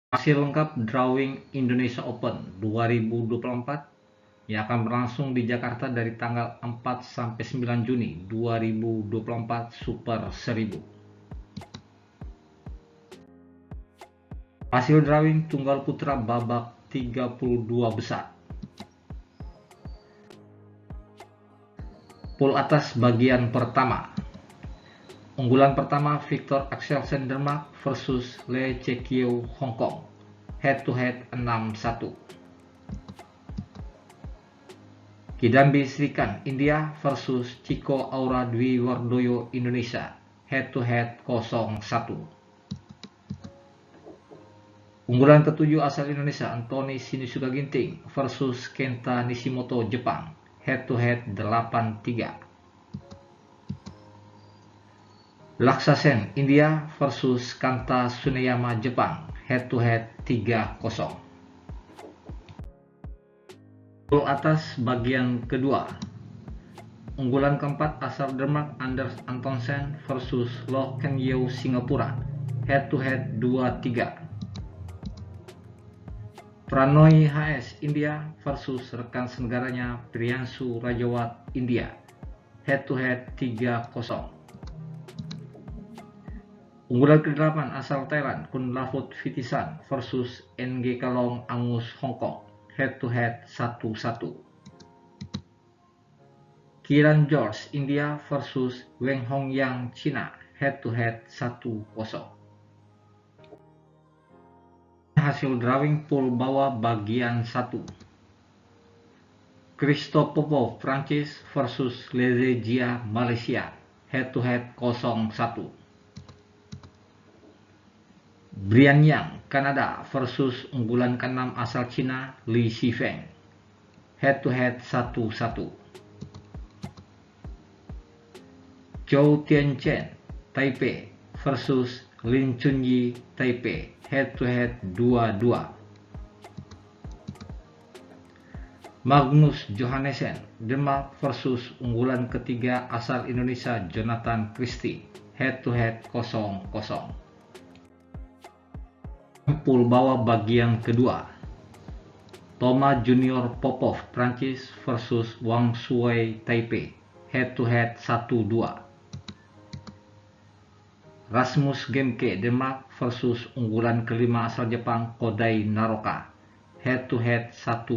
Hasil lengkap drawing Indonesia Open 2024 yang akan berlangsung di Jakarta dari tanggal 4 sampai 9 Juni 2024 Super 1000. Hasil drawing tunggal putra babak 32 besar. Pool atas bagian pertama. Unggulan pertama Victor Axelsen Denmark versus Lee Chek-Yew Hong Kong. Head to head 6-1. Kidambi Srikan India versus Chico Aura Dwi Wardoyo Indonesia. Head to head 0-1. Unggulan ketujuh asal Indonesia Anthony Sinisuka Ginting versus Kenta Nishimoto Jepang. Head to head 8-3. Laksa Sen India versus Kanta Tsuneyama Jepang. Head to head 3-0. Pool atas bagian kedua. Unggulan keempat asal Denmark Anders Antonsen versus Loh Ken Yew Singapura. Head to head 2-3. Prannoy HS India versus rekan senegaranya Priyanshu Rajawat India. Head to head 3-0. Unggulan ke-8 asal Thailand Kunlavut Vitisan versus NG Kalong Angus Hong Kong. Head to head 1-1. Kiran George India versus Weng Hongyang China. Head to head 1-0. Hasil drawing pool bawah bagian 1. Christophe Popov Prancis versus Leze Jia Malaysia. Head to head 0-1. Brian Yang Kanada versus unggulan ke-6 asal Cina Li Shifeng. Head to head 1-1. Zhou Tianchen Taipei versus Lin Chunyi Taipei. Head to head 2-2. Magnus Johannessen Denmark versus unggulan ketiga asal Indonesia Jonathan Christie. Head to head 0-0. Pool bawah bagian kedua. Thomas Junior Popov Prancis versus Wang Shuai Taipei. Head to head 1-2. Rasmus Gemke Denmark versus unggulan kelima asal Jepang Kodai Naroka. Head to head 1-2.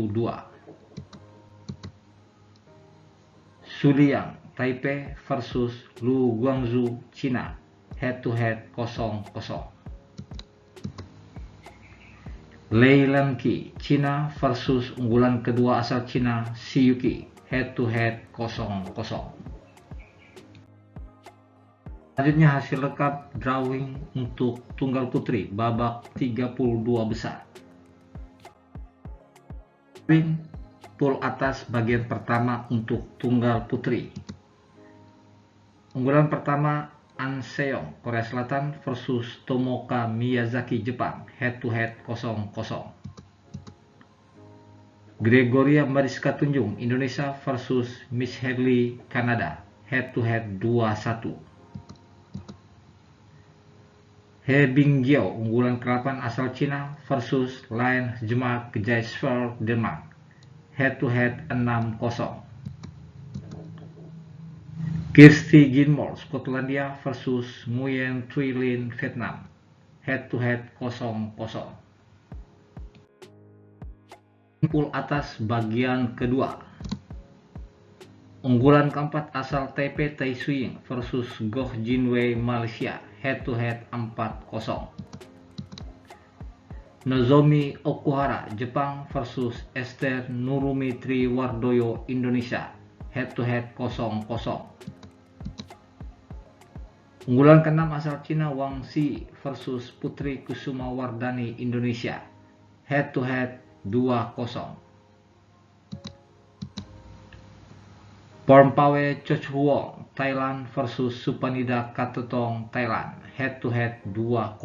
Suliang Taipei versus Lu Guangzhou China. Head to head 0-0. Lei Lanqi China versus unggulan kedua asal China Shi Yuqi. Head to head 0-0. Selanjutnya hasil lengkap drawing untuk tunggal putri babak 32 besar. Pool atas bagian pertama untuk tunggal putri. Unggulan pertama An Seong Korea Selatan versus Tomoka Miyazaki Jepang. Head to head 0-0. Gregoria Mariska Tunjung Indonesia versus Miss Hadley Kanada. Head to head 2-1. He Bingjiao unggulan ke-8 asal Cina versus Lian Jemak Jaisval Denmark. Head to head 6-0. Kirsty Ginmore Skotlandia versus Nguyen Thuy Linh Vietnam. Head to head 0-0. Pool atas bagian kedua. Unggulan keempat asal Taipei Tai Suying versus Goh Jinwei Malaysia. Head to head 4-0. Nozomi Okuhara Jepang versus Esther Nurumi Triwardoyo Indonesia. Head to head 0-0. Unggulan ke-6 asal Cina Wang Xi versus Putri Kusuma Wardani Indonesia. Head to head 2-0. Pormpawe Chochuwong Thailand versus Supanida Katutong Thailand. Head to head 2-0.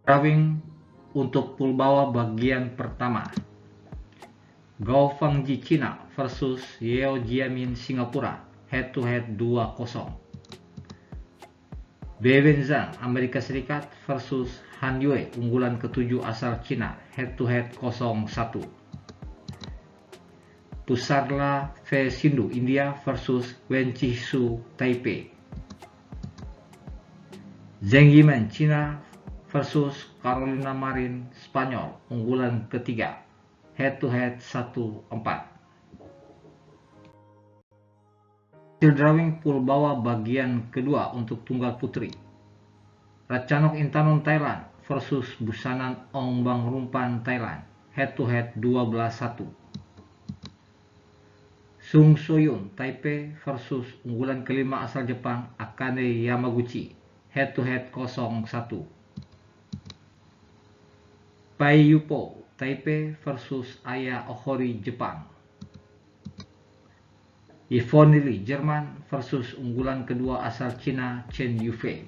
Drawing untuk pool bawah bagian pertama. Gao Fangji Cina versus Yeo Jiamin Singapura. Head to head 2-0. Beiwen Zhang Amerika Serikat versus Han Yue unggulan ke-7 asal Cina, head to head 0-1. Pusarla V Sindhu India versus Wen Qixu Taipei. Zheng Yimen Cina versus Carolina Marin Spanyol unggulan ke-3, head to head 1-4. Hasil drawing pool bawah bagian kedua untuk tunggal putri. Ratchanok Intanon Thailand versus Busanan Ongbang Rumpan Thailand, head to head 12-1. Sung Soyun Taipei versus unggulan kelima asal Jepang Akane Yamaguchi, head to head 0-1. Pai Yupo Taipei versus Aya Ohori Jepang. Yvonne Li Jerman versus unggulan kedua asal Cina Chen Yufei.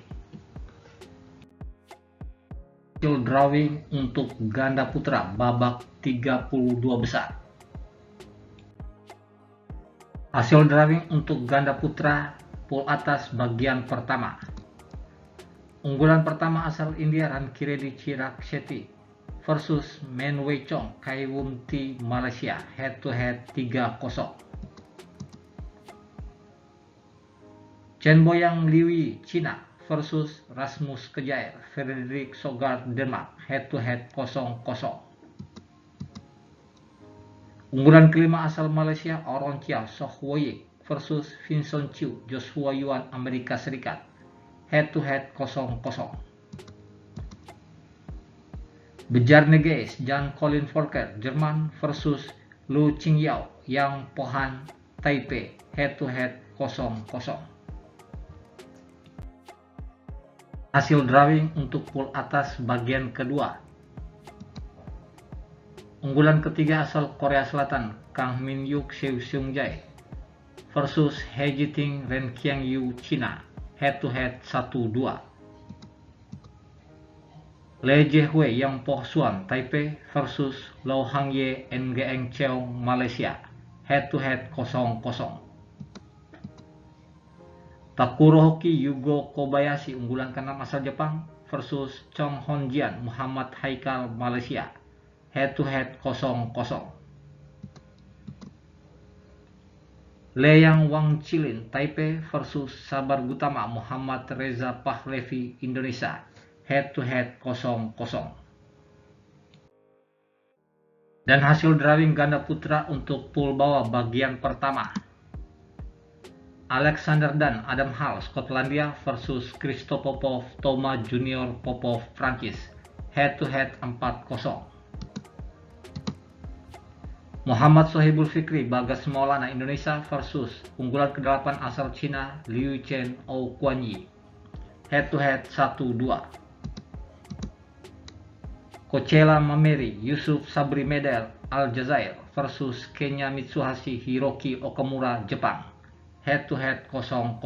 Hasil drawing untuk ganda putra babak 32 besar. Hasil drawing untuk ganda putra pool atas bagian pertama. Unggulan pertama asal India Rankiredi Chirag Shetty versus Men Wei Chong Kai Wun Ti Malaysia, head to head 3-0. Chen Boyang Liwi Cina versus Rasmus Kejair Frederik Sogard Denmark, head to head 0-0. Unggulan kelima asal Malaysia Oron Chia Soh Woyik versus Vincent Chiu Joshua Yuan Amerika Serikat, head to head 0-0. Bejar Negeis Jan Colin Volker Jerman versus Lu Qingyao Yang Pohan Taipei, head to head 0-0. Hasil drawing untuk pool atas bagian kedua. Unggulan ketiga asal Korea Selatan Kang Min Yuk Seo Seung Jae versus He Jiting Ren Qiang Yu Cina, head to head 1-2. Le Jiehui Yang Po Suan Taipei versus Lau Hangye Ngeng Cheong Malaysia, head to head 0-0. Takuro Hoki Yugo Kobayashi unggulan ke-6 asal Jepang versus Chong Hon Jian Muhammad Haikal Malaysia, head to head 0-0. Leyang Wang Chilin Taipei versus Sabar Gutama Muhammad Reza Pahlevi Indonesia, head to head 0-0. Dan hasil drawing ganda putra untuk pool bawah bagian pertama. Alexander Dan Adam Hall Skotlandia versus Christo Popov Toma Junior Popov Prancis, head to head 4-0. Muhammad Sohibul Fikri Bagas Maulana Indonesia versus unggulan ke-8 asal Cina Liu Chen Ou Kuanyi, head to head 1-2. Kochela Mameri Yusuf Sabri Medel Aljazair versus Kenya Mitsuhashi Hiroki Okamura Jepang, head to head 0-0.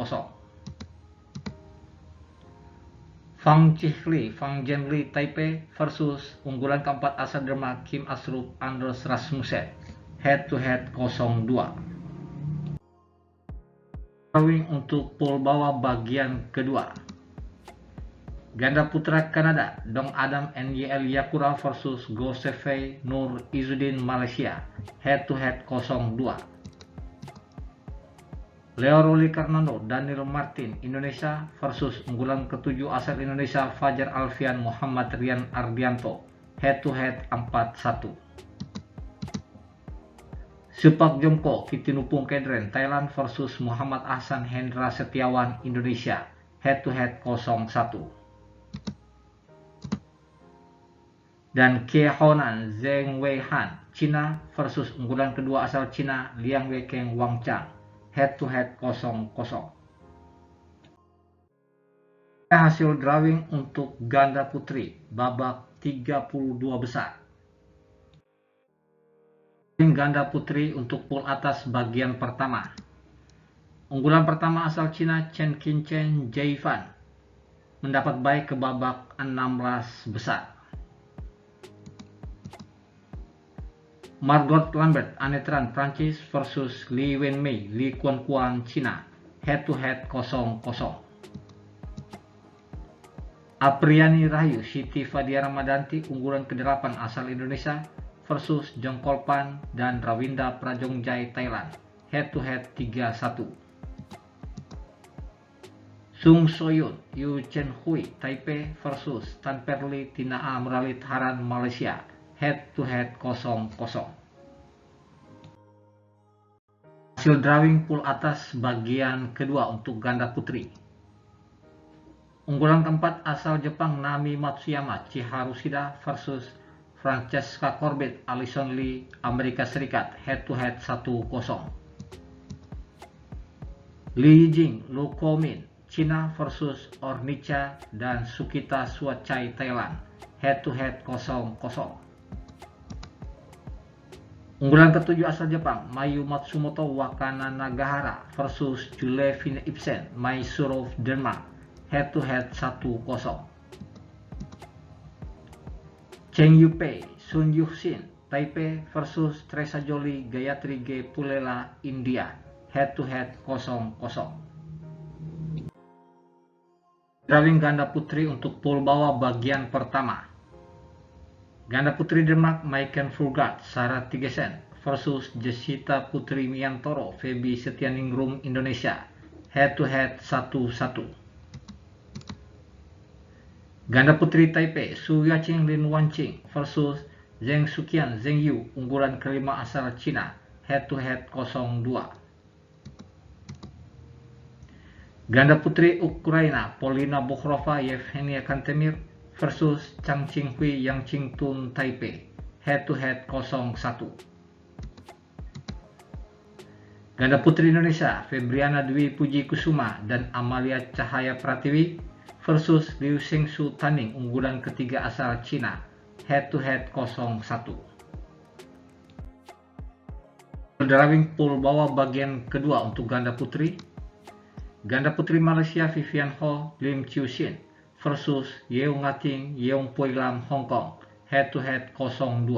Fang Chihli Fang Jianli Taipei versus unggulan keempat asal Denmark Kim Asrup Anders Rasmussen, head to head 0-2. Drawing untuk pool bawah bagian kedua. Ganda putra Kanada Dong Adam NYL Yakura versus Go Sefei Nur Izzuddin Malaysia, head to head 0-2. Leo Roli Karnando Daniel Martin Indonesia versus unggulan ke-7 asal Indonesia Fajar Alfian Muhammad Rian Ardianto, head to head 4-1. Supak Jongko Kitinupung Kedren Thailand versus Muhammad Ahsan Hendra Setiawan Indonesia, head to head 0-1. Dan Kie Honan Zheng Weihan Cina versus unggulan kedua asal Cina Liang Weikeng Wang Chang, head to head 0-0. Hasil drawing untuk ganda putri babak 32 besar. Ganda putri untuk pool atas bagian pertama. Unggulan pertama asal Cina Chen Qinchen Jaifan mendapat bye ke babak 16 besar. Margot Lambert Anetran Prancis versus Li Wenmei Li Kuan Kuan Cina, head to head 0-0. Apriani Rahayu Siti Fadia Ramadanti unggulan ke-8 asal Indonesia versus Jongkolpan dan Rawinda Prajongjai Thailand, head to head 3-1. Sung Soyun Yu Chen Hui Taipei versus Tan Perli Tinaa Muralit Haran Malaysia, head to head 0-0. Hasil drawing pool atas bagian kedua untuk ganda putri. Unggulan keempat asal Jepang Nami Matsuyama Chiharu Shida versus Francesca Corbett Alison Lee Amerika Serikat, head to head 1-0. Li Yijing Lu Komin China versus Ornica dan Sukita Suachai Thailand, head to head 0-0. Unggulan ketujuh asal Jepang Mayu Matsumoto Wakana Nagahara versus Jule Fine Ibsen Maizuru Denmark, head to head 1-0. Cheng Yupei Sun Yuxin Taipei versus Teresa Jolie Gayatri G Pulela India, head to head 0-0. Drawing ganda putri untuk pool bawah bagian pertama. Ganda putri Denmark Maiken Furgard Sarah Tigesen versus Jessita Putri Miantoro Feby Setianingrum Indonesia, head to head 1-1. Ganda putri Taipei Su Yaqing Lin Wanqing versus Zheng Suqian Zheng Yu unggulan kelima asal Cina, head to head 0-2. Ganda putri Ukraina Polina Bokhrova Yevgenia Kantemir versus Chang Qinghui Yang Qingtun Taipei, head to head 0-1. Ganda putri Indonesia Febriana Dwi Puji Kusuma dan Amalia Cahaya Pratiwi versus Liu Xingsu Taning unggulan ketiga asal Cina, head to head 0-1. Drawing pool bawah bagian kedua untuk ganda putri. Ganda putri Malaysia Vivian Ho Lim Chiu Shin versus Yeung Ngating Yeung Pui Lam Hong Kong, head to head 0-2.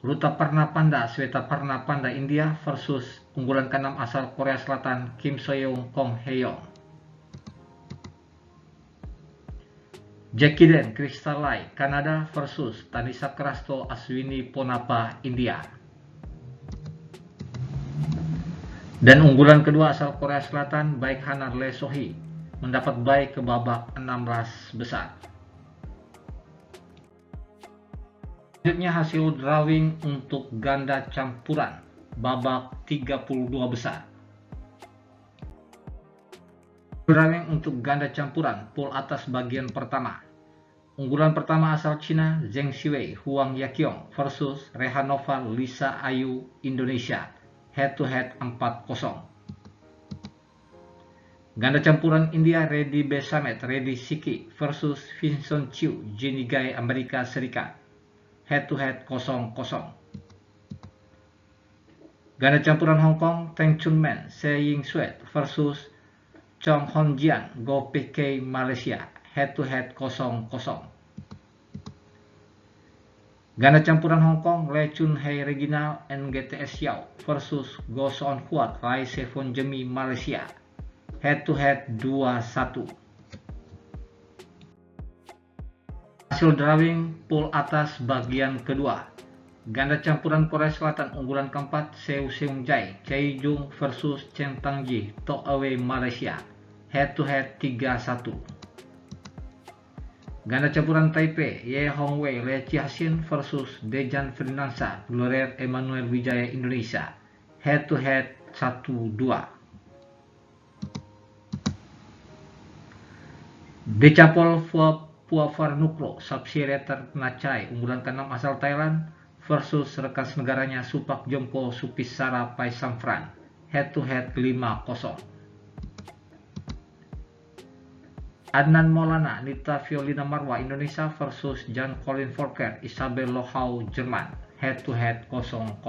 Ruta Parna Panda Sweta Parna Panda India versus unggulan ke-6 asal Korea Selatan Kim Soyoung Kong Hyeong. Jackie Den Crystal Lai Kanada versus Tanisa Krasto Aswini Ponapa India. Dan unggulan kedua asal Korea Selatan Baek Hanar Lee Sohee mendapat bye ke babak 16 besar. Selanjutnya hasil drawing untuk ganda campuran babak 32 besar. Drawing untuk ganda campuran pool atas bagian pertama. Unggulan pertama asal Cina Zheng Xiwei Huang Yaqiong versus Rehanova Lisa Ayu Indonesia, head to head 4-0. Ganda campuran India Reddy Besamet Reddy Siki versus Vincent Chiu Jenny Gai Amerika Serikat, head to head 0-0. Ganda campuran Hong Kong Teng Chun Men Se Ying Suet versus Chong Hon Jian Go PK Malaysia, head to head 0-0. Ganda campuran Hong Kong Le Chun Hei Regina NGTS Yao versus Go Son Huat Rai Sevon Jemi Malaysia, head to head 2-1. Hasil drawing pool atas bagian kedua. Ganda campuran Korea Selatan unggulan keempat Seo Seung Jae Chai Jung versus Chen Tangji Tok Away Malaysia, head to head 3-1. Ganda campuran Taipei Ye Hongwei Le Chiasin versus Dejan Fernansa Gloria Emmanuel Wijaya Indonesia, head to head 1-2. Decapol Puavarnukro Sapsireter Nachai unggulan ke-6 asal Thailand versus rekan negaranya Supak Jompo Supisara Paisamfran, head to head 5-0. Adnan Maulana Nita Violina Marwa Indonesia versus Jan Colin Volker Isabel Lohau Jerman, head to head 0-0.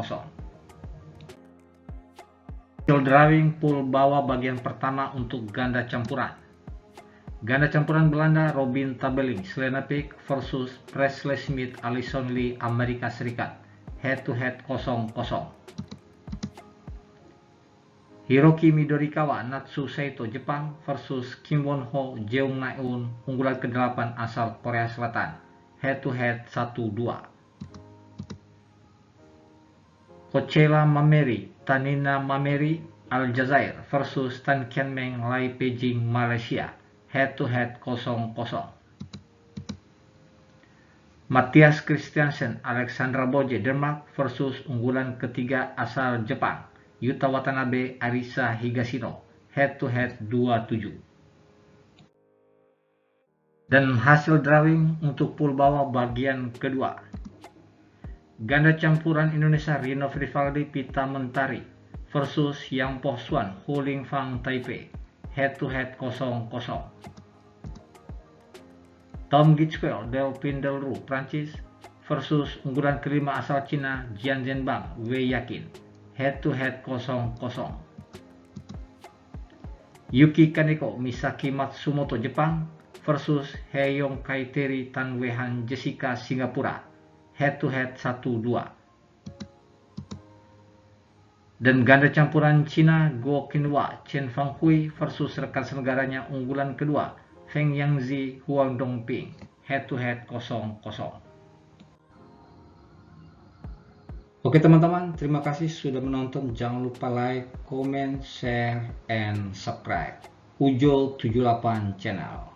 Hasil drawing pool bawah bagian pertama untuk ganda campuran. Ganda campuran Belanda Robin Tabeling Selena Pick versus Presley Smith Alison Lee Amerika Serikat, head to head 0-0. Hiroki Midorikawa Natsu Saito Jepang versus Kim Won Ho Jeong Na-eun unggulan ke-8 asal Korea Selatan, head to head 1-2. Kochela Mameri Tanina Mameri Aljazair versus Tan Kian Meng Lai Beijing Malaysia, head to head 0-0. Matthias Christiansen Alexandra Boje Denmark versus unggulan ketiga asal Jepang, Yuta Watanabe Arisa Higashino, head to head 2-7. Dan hasil drawing untuk pool bawah bagian kedua. Ganda campuran Indonesia Rino Rivaldi Pita Mentari versus Yang Po Xuan Hu Lingfang Taipei, head to head 0-0. Tom Gitchwell Delphine Delru Prancis versus unggulan kelima asal Cina Jian Zhenbang Wei Yakin, head to head 0-0. Yuki Kaneko Misaki Matsumoto Jepang versus Heyong Kaiteri Tan Wehan Jessica Singapura, head to head 1-2. Dan ganda campuran Cina Guo Qinhua Chen Fanghui versus rekan senegaranya unggulan kedua Feng Yangzi Huang Dongping, head to head 0-0. Oke teman-teman, terima kasih sudah menonton. Jangan lupa like, comment, share, and subscribe Ujol 78 channel.